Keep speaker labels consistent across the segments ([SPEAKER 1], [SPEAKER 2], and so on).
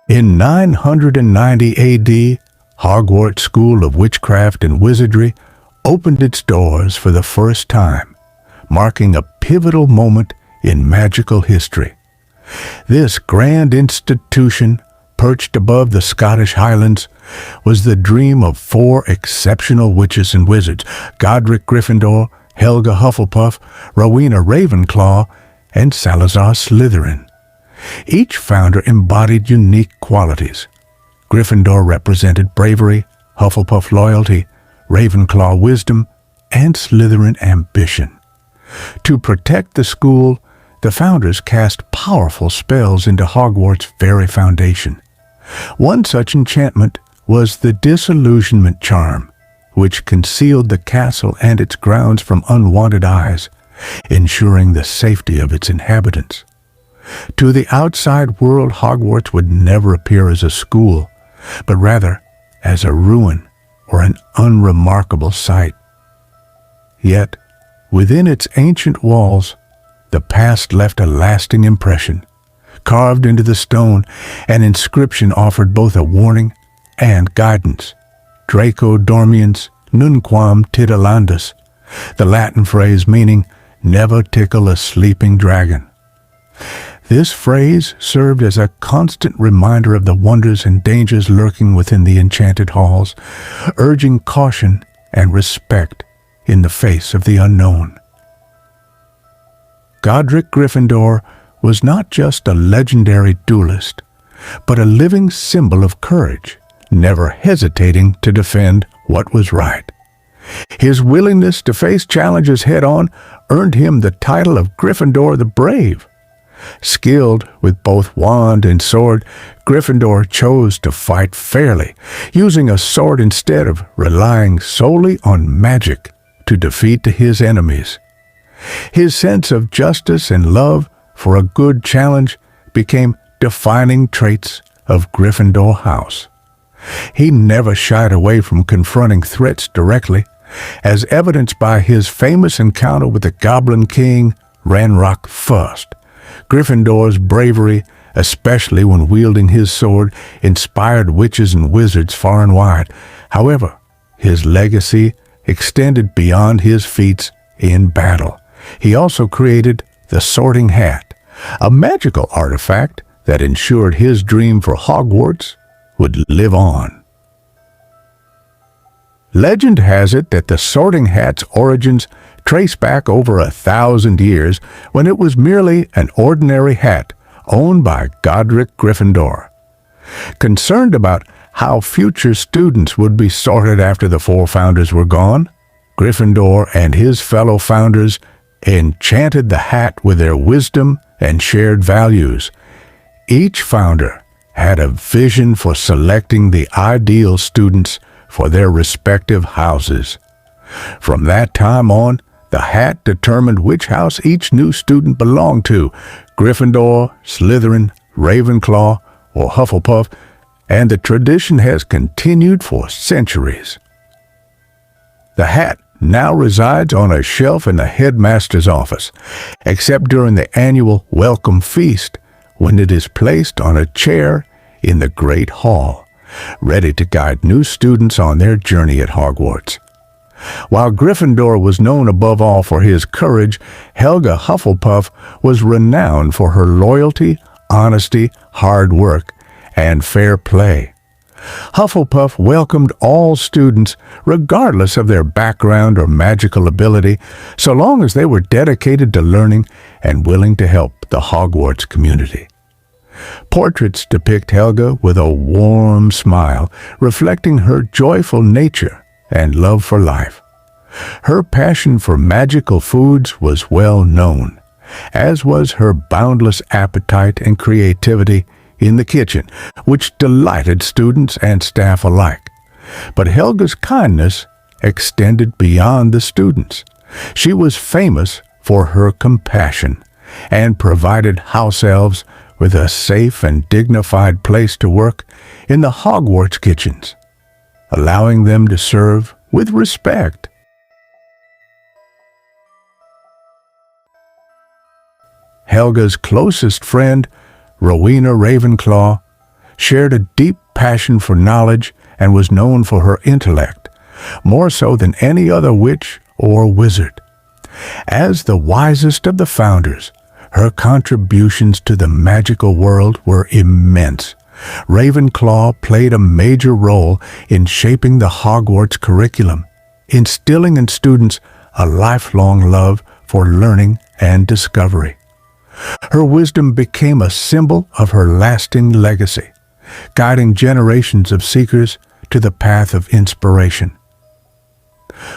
[SPEAKER 1] In 990 AD, Hogwarts School of Witchcraft and Wizardry opened its doors for the first time, marking a pivotal moment in magical history. This grand institution, perched above the Scottish Highlands, was the dream of four exceptional witches and wizards: Godric Gryffindor, Helga Hufflepuff, Rowena Ravenclaw, and Salazar Slytherin. Each founder embodied unique qualities. Gryffindor represented bravery, Hufflepuff loyalty, Ravenclaw wisdom, and Slytherin ambition. To protect the school, the founders cast powerful spells into Hogwarts' very foundation. One such enchantment was the disillusionment charm, which concealed the castle and its grounds from unwanted eyes, ensuring the safety of its inhabitants. To the outside world, Hogwarts would never appear as a school, but rather as a ruin or an unremarkable sight. Yet, within its ancient walls, the past left a lasting impression. Carved into the stone, an inscription offered both a warning and guidance: Draco dormiens nunquam titilandus, the Latin phrase meaning "never tickle a sleeping dragon." This phrase served as a constant reminder of the wonders and dangers lurking within the enchanted halls, urging caution and respect in the face of the unknown. Godric Gryffindor was not just a legendary duelist, but a living symbol of courage, never hesitating to defend what was right. His willingness to face challenges head-on earned him the title of Gryffindor the Brave. Skilled with both wand and sword, Gryffindor chose to fight fairly, using a sword instead of relying solely on magic to defeat his enemies. His sense of justice and love for a good challenge became defining traits of Gryffindor House. He never shied away from confronting threats directly, as evidenced by his famous encounter with the Goblin King, Ranrock Fust. Gryffindor's bravery, especially when wielding his sword, inspired witches and wizards far and wide. However, his legacy extended beyond his feats in battle. He also created the Sorting Hat, a magical artifact that ensured his dream for Hogwarts would live on. Legend has it that the Sorting Hat's origins trace back over 1,000 years, when it was merely an ordinary hat owned by Godric Gryffindor. Concerned about how future students would be sorted after the four founders were gone, Gryffindor and his fellow founders enchanted the hat with their wisdom and shared values. Each founder had a vision for selecting the ideal students for their respective houses. From that time on, the hat determined which house each new student belonged to: Gryffindor, Slytherin, Ravenclaw, or Hufflepuff, and the tradition has continued for centuries. The hat now resides on a shelf in the headmaster's office, except during the annual Welcome Feast, when it is placed on a chair in the Great Hall, ready to guide new students on their journey at Hogwarts. While Gryffindor was known above all for his courage, Helga Hufflepuff was renowned for her loyalty, honesty, hard work, and fair play. Hufflepuff welcomed all students, regardless of their background or magical ability, so long as they were dedicated to learning and willing to help the Hogwarts community. Portraits depict Helga with a warm smile, reflecting her joyful nature and love for life. Her passion for magical foods was well known, as was her boundless appetite and creativity in the kitchen, which delighted students and staff alike. But Helga's kindness extended beyond the students. She was famous for her compassion and provided house elves with a safe and dignified place to work in the Hogwarts kitchens, allowing them to serve with respect. Helga's closest friend, Rowena Ravenclaw, shared a deep passion for knowledge and was known for her intellect, more so than any other witch or wizard. As the wisest of the founders, her contributions to the magical world were immense. Ravenclaw played a major role in shaping the Hogwarts curriculum, instilling in students a lifelong love for learning and discovery. Her wisdom became a symbol of her lasting legacy, guiding generations of seekers to the path of inspiration.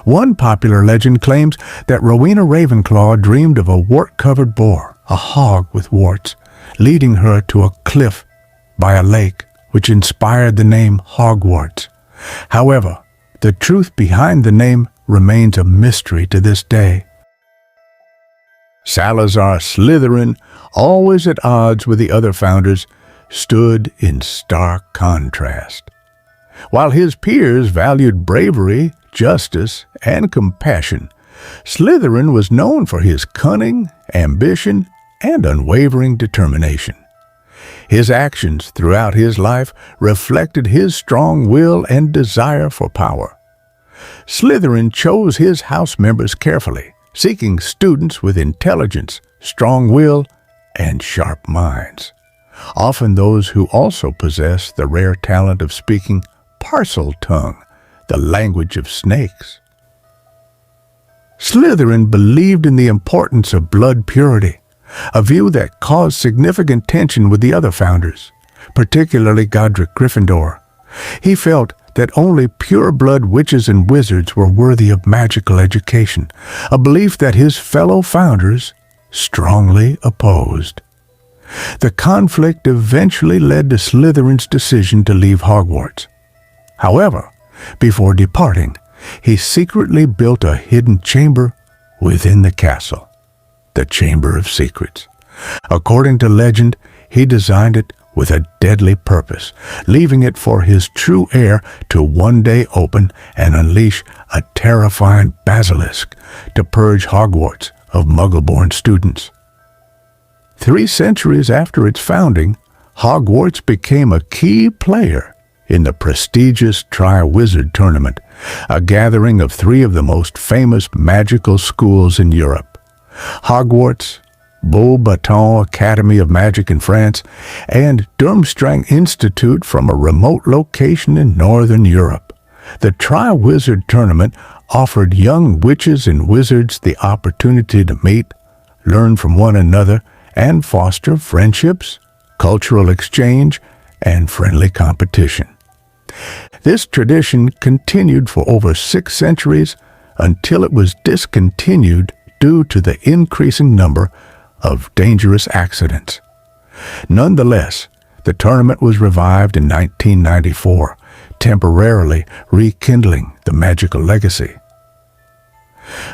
[SPEAKER 1] One popular legend claims that Rowena Ravenclaw dreamed of a wart-covered boar, a hog with warts, leading her to a cliff by a lake, which inspired the name Hogwarts. However, the truth behind the name remains a mystery to this day. Salazar Slytherin, always at odds with the other founders, stood in stark contrast. While his peers valued bravery, justice, and compassion, Slytherin was known for his cunning, ambition, and unwavering determination. His actions throughout his life reflected his strong will and desire for power. Slytherin chose his house members carefully, seeking students with intelligence, strong will, and sharp minds. Often those who also possess the rare talent of speaking Parseltongue, the language of snakes. Slytherin believed in the importance of blood purity, a view that caused significant tension with the other founders, particularly Godric Gryffindor. He felt that only pure-blood witches and wizards were worthy of magical education, a belief that his fellow founders strongly opposed. The conflict eventually led to Slytherin's decision to leave Hogwarts. However, before departing, he secretly built a hidden chamber within the castle, the Chamber of Secrets. According to legend, he designed it with a deadly purpose, leaving it for his true heir to one day open and unleash a terrifying basilisk to purge Hogwarts of Muggle-born students. 3 centuries after its founding, Hogwarts became a key player in the prestigious Triwizard Tournament, a gathering of 3 of the most famous magical schools in Europe: Hogwarts, Beauxbatons Academy of Magic in France, and Durmstrang Institute from a remote location in Northern Europe. The Triwizard Tournament offered young witches and wizards the opportunity to meet, learn from one another, and foster friendships, cultural exchange, and friendly competition. This tradition continued for over 6 centuries until it was discontinued due to the increasing number of dangerous accidents. Nonetheless, the tournament was revived in 1994, temporarily rekindling the magical legacy.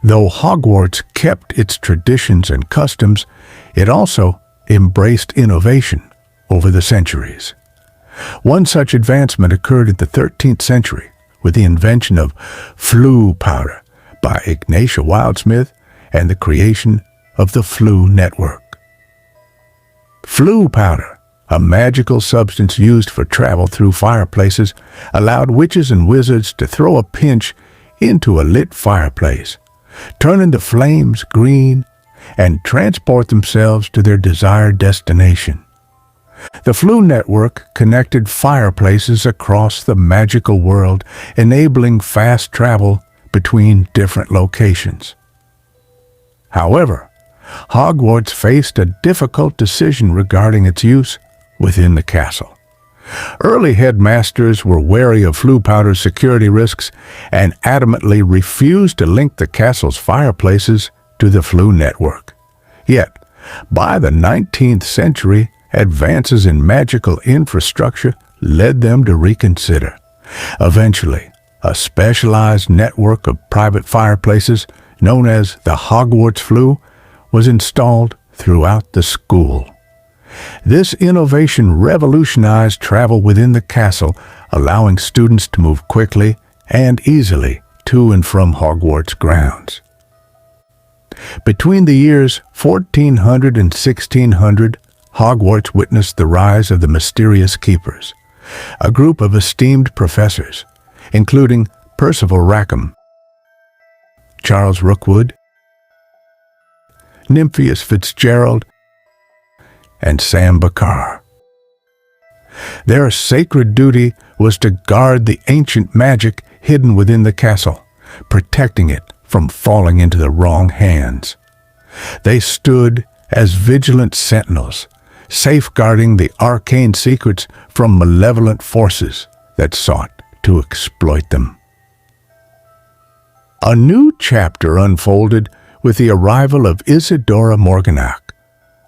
[SPEAKER 1] Though Hogwarts kept its traditions and customs, it also embraced innovation over the centuries. One such advancement occurred in the 13th century with the invention of Floo powder by Ignatia Wildsmith and the creation of the Floo network. Floo powder, a magical substance used for travel through fireplaces, allowed witches and wizards to throw a pinch into a lit fireplace, turning the flames green, and transport themselves to their desired destination. The Floo network connected fireplaces across the magical world, enabling fast travel between different locations. However, Hogwarts faced a difficult decision regarding its use within the castle. Early headmasters were wary of Floo powder's security risks and adamantly refused to link the castle's fireplaces to the Floo network. Yet, by the 19th century, advances in magical infrastructure led them to reconsider. Eventually, a specialized network of private fireplaces, known as the Hogwarts Floo, was installed throughout the school. This innovation revolutionized travel within the castle, allowing students to move quickly and easily to and from Hogwarts grounds. Between the years 1400 and 1600, Hogwarts witnessed the rise of the mysterious keepers, a group of esteemed professors, including Percival Rackham, Charles Rookwood, Nymphius Fitzgerald, and Sam Bakar. Their sacred duty was to guard the ancient magic hidden within the castle, protecting it from falling into the wrong hands. They stood as vigilant sentinels, safeguarding the arcane secrets from malevolent forces that sought to exploit them. A new chapter unfolded with the arrival of Isidora Morganach,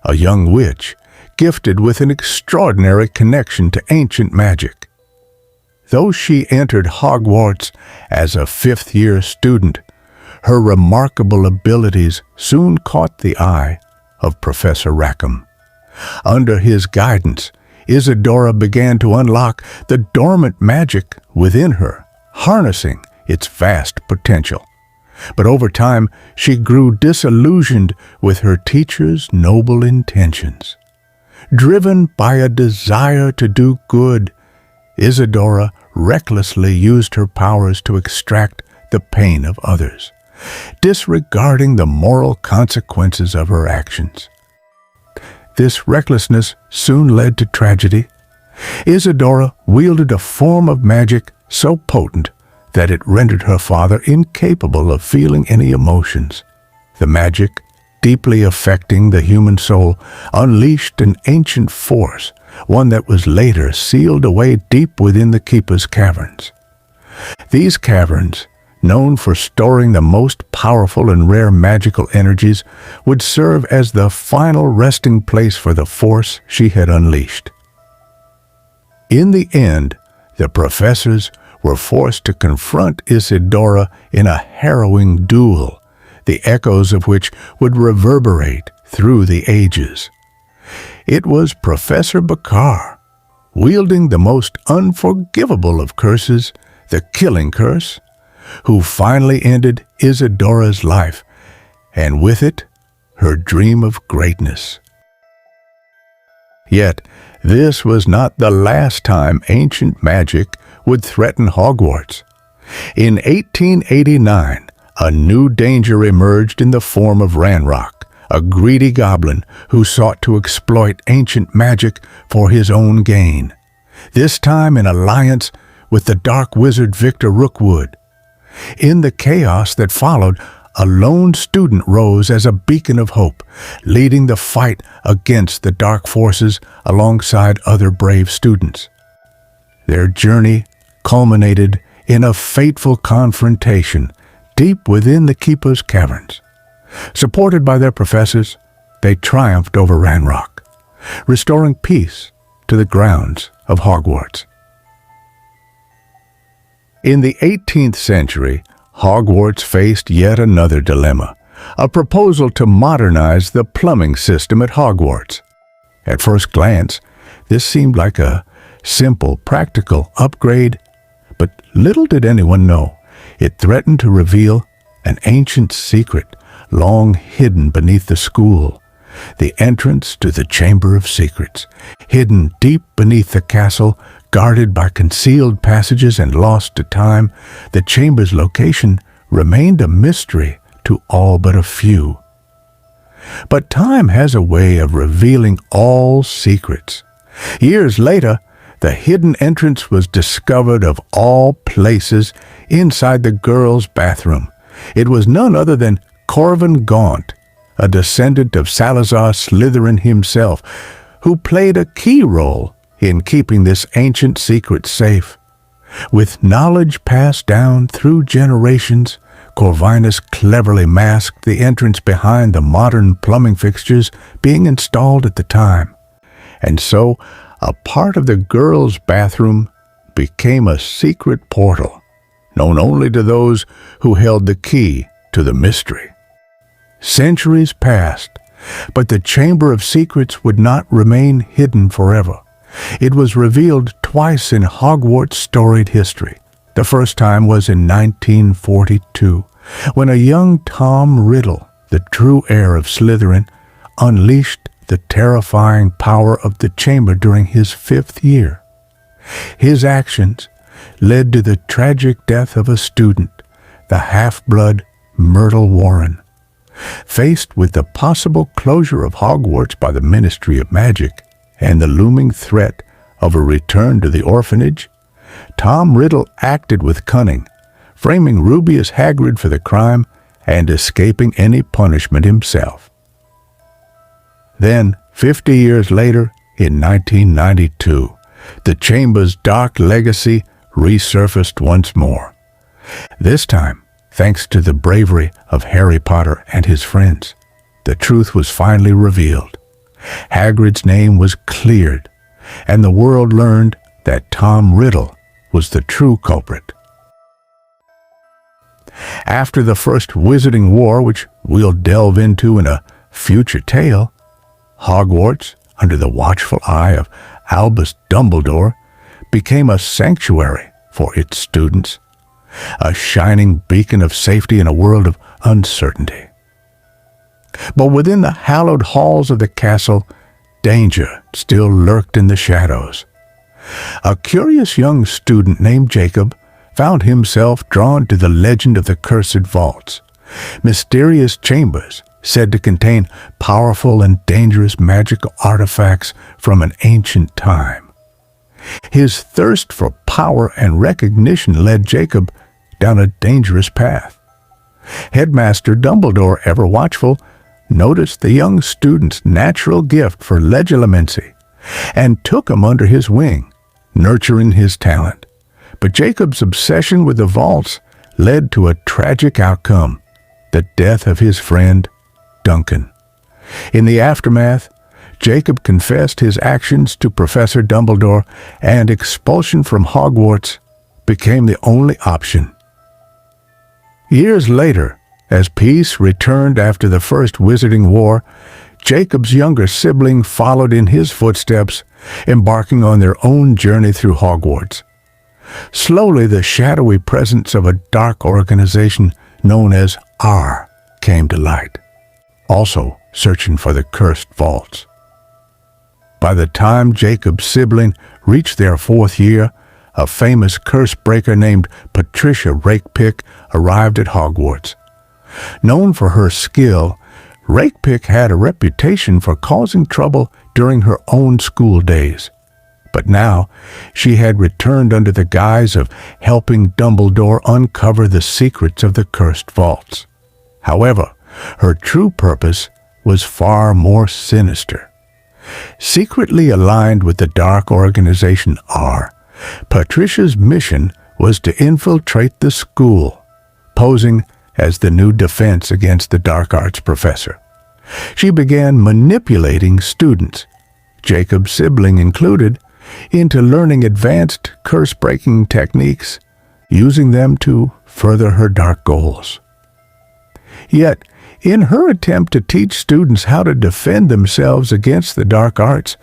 [SPEAKER 1] a young witch gifted with an extraordinary connection to ancient magic. Though she entered Hogwarts as a fifth-year student, her remarkable abilities soon caught the eye of Professor Rackham. Under his guidance, Isidora began to unlock the dormant magic within her, harnessing its vast potential. But over time, she grew disillusioned with her teacher's noble intentions. Driven by a desire to do good, Isidora recklessly used her powers to extract the pain of others, disregarding the moral consequences of her actions. This recklessness soon led to tragedy. Isidora wielded a form of magic so potent that it rendered her father incapable of feeling any emotions. The magic, deeply affecting the human soul, unleashed an ancient force, one that was later sealed away deep within the Keeper's caverns. These caverns, known for storing the most powerful and rare magical energies, would serve as the final resting place for the force she had unleashed. In the end, the professors were forced to confront Isidora in a harrowing duel, the echoes of which would reverberate through the ages. It was Professor Bakar, wielding the most unforgivable of curses, the Killing Curse, who finally ended Isidora's life, and with it, her dream of greatness. Yet, this was not the last time ancient magic would threaten Hogwarts. In 1889, a new danger emerged in the form of Ranrock, a greedy goblin who sought to exploit ancient magic for his own gain, this time in alliance with the dark wizard Victor Rookwood. In the chaos that followed, a lone student rose as a beacon of hope, leading the fight against the dark forces alongside other brave students. Their journey culminated in a fateful confrontation deep within the Keeper's caverns. Supported by their professors, they triumphed over Ranrock, restoring peace to the grounds of Hogwarts. In the 18th century, Hogwarts faced yet another dilemma, a proposal to modernize the plumbing system at Hogwarts. At first glance, this seemed like a simple, practical upgrade, but little did anyone know, it threatened to reveal an ancient secret long hidden beneath the school, the entrance to the Chamber of Secrets, hidden deep beneath the castle, guarded by concealed passages and lost to time. The chamber's location remained a mystery to all but a few. But time has a way of revealing all secrets. Years later, the hidden entrance was discovered of all places inside the girls' bathroom. It was none other than Corvin Gaunt, a descendant of Salazar Slytherin himself, who played a key role in keeping this ancient secret safe. With knowledge passed down through generations, Corvinus cleverly masked the entrance behind the modern plumbing fixtures being installed at the time. And so, a part of the girls' bathroom became a secret portal, known only to those who held the key to the mystery. Centuries passed, but the Chamber of Secrets would not remain hidden forever. It was revealed twice in Hogwarts' storied history. The first time was in 1942, when a young Tom Riddle, the true heir of Slytherin, unleashed the terrifying power of the chamber during his 5th year. His actions led to the tragic death of a student, the half-blood Myrtle Warren. Faced with the possible closure of Hogwarts by the Ministry of Magic and the looming threat of a return to the orphanage, Tom Riddle acted with cunning, framing Rubeus Hagrid for the crime and escaping any punishment himself. Then, 50 years later, in 1992, the Chamber's dark legacy resurfaced once more. This time, thanks to the bravery of Harry Potter and his friends, the truth was finally revealed. Hagrid's name was cleared, and the world learned that Tom Riddle was the true culprit. After the First Wizarding War, which we'll delve into in a future tale, Hogwarts, under the watchful eye of Albus Dumbledore, became a sanctuary for its students, a shining beacon of safety in a world of uncertainty. But within the hallowed halls of the castle, danger still lurked in the shadows. A curious young student named Jacob found himself drawn to the legend of the Cursed Vaults, mysterious chambers said to contain powerful and dangerous magical artifacts from an ancient time. His thirst for power and recognition led Jacob down a dangerous path. Headmaster Dumbledore, ever watchful, noticed the young student's natural gift for legilimency and took him under his wing, nurturing his talent. But Jacob's obsession with the vaults led to a tragic outcome, the death of his friend, Duncan. In the aftermath, Jacob confessed his actions to Professor Dumbledore, and expulsion from Hogwarts became the only option. Years later, as peace returned after the First Wizarding War, Jacob's younger sibling followed in his footsteps, embarking on their own journey through Hogwarts. Slowly, the shadowy presence of a dark organization known as R came to light, also searching for the cursed vaults. By the time Jacob's sibling reached their 4th year, a famous curse breaker named Patricia Rakepick arrived at Hogwarts. Known for her skill, Rakepick had a reputation for causing trouble during her own school days. But now she had returned under the guise of helping Dumbledore uncover the secrets of the cursed vaults. However, her true purpose was far more sinister. Secretly aligned with the dark organization R, Patricia's mission was to infiltrate the school, posing as the new defense against the dark arts professor. She began manipulating students, Jacob's sibling included, into learning advanced curse-breaking techniques, using them to further her dark goals. Yet, in her attempt to teach students how to defend themselves against the dark arts,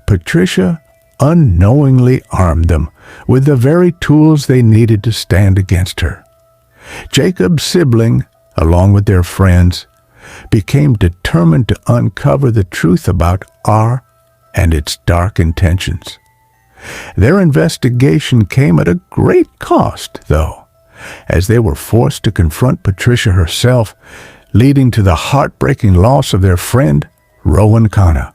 [SPEAKER 1] Patricia unknowingly armed them with the very tools they needed to stand against her. Jacob's sibling, along with their friends, became determined to uncover the truth about R and its dark intentions. Their investigation came at a great cost, though, as they were forced to confront Patricia herself, leading to the heartbreaking loss of their friend, Rowena.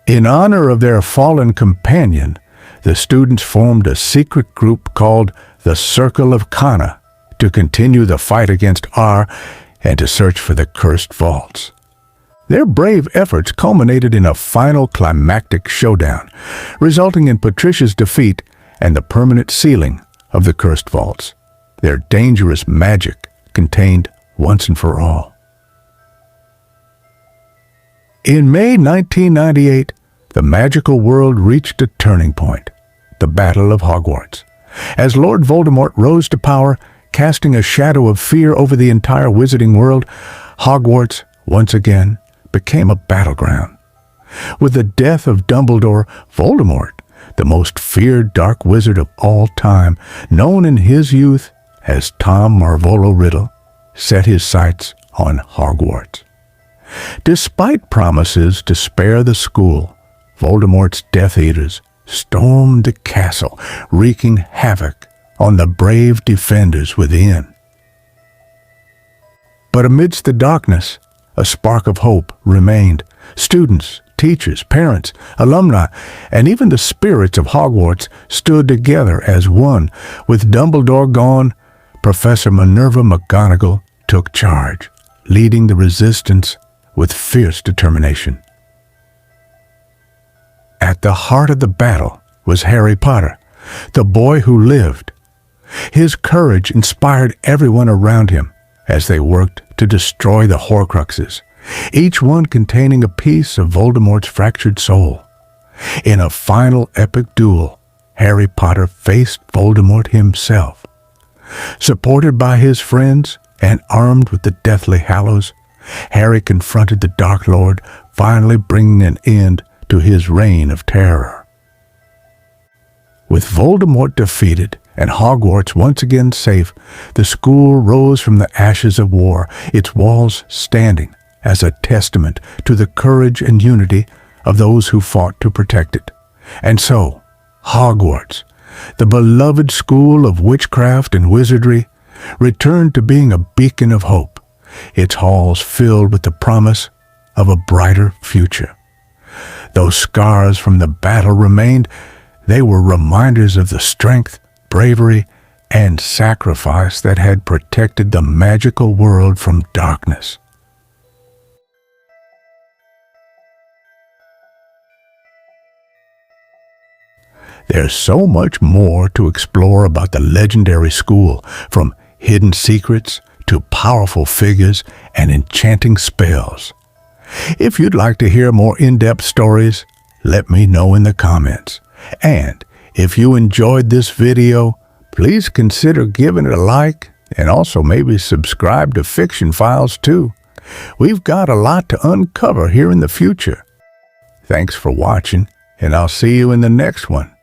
[SPEAKER 1] In honor of their fallen companion, the students formed a secret group called the Circle of Kana to continue the fight against R and to search for the cursed vaults. Their brave efforts culminated in a final climactic showdown, resulting in Patricia's defeat and the permanent sealing of the cursed vaults, their dangerous magic contained once and for all. In May 1998, the magical world reached a turning point, the Battle of Hogwarts. As Lord Voldemort rose to power, casting a shadow of fear over the entire wizarding world, Hogwarts, once again, became a battleground. With the death of Dumbledore, Voldemort, the most feared dark wizard of all time, known in his youth as Tom Marvolo Riddle, set his sights on Hogwarts. Despite promises to spare the school, Voldemort's Death Eaters stormed the castle, wreaking havoc on the brave defenders within. But amidst the darkness, a spark of hope remained. Students, teachers, parents, alumni, and even the spirits of Hogwarts stood together as one. With Dumbledore gone, Professor Minerva McGonagall took charge, leading the resistance with fierce determination. At the heart of the battle was Harry Potter, the boy who lived. His courage inspired everyone around him as they worked to destroy the Horcruxes, each one containing a piece of Voldemort's fractured soul. In a final epic duel, Harry Potter faced Voldemort himself. Supported by his friends and armed with the Deathly Hallows, Harry confronted the Dark Lord, finally bringing an end to his reign of terror. With Voldemort defeated and Hogwarts once again safe, the school rose from the ashes of war, its walls standing as a testament to the courage and unity of those who fought to protect it. And so, Hogwarts, the beloved school of witchcraft and wizardry, returned to being a beacon of hope, its halls filled with the promise of a brighter future. Though scars from the battle remained, they were reminders of the strength, bravery, and sacrifice that had protected the magical world from darkness. There's so much more to explore about the legendary school, from hidden secrets to powerful figures and enchanting spells. If you'd like to hear more in-depth stories, let me know in the comments. And if you enjoyed this video, please consider giving it a like and also maybe subscribe to Fiction Files too. We've got a lot to uncover here in the future. Thanks for watching, and I'll see you in the next one.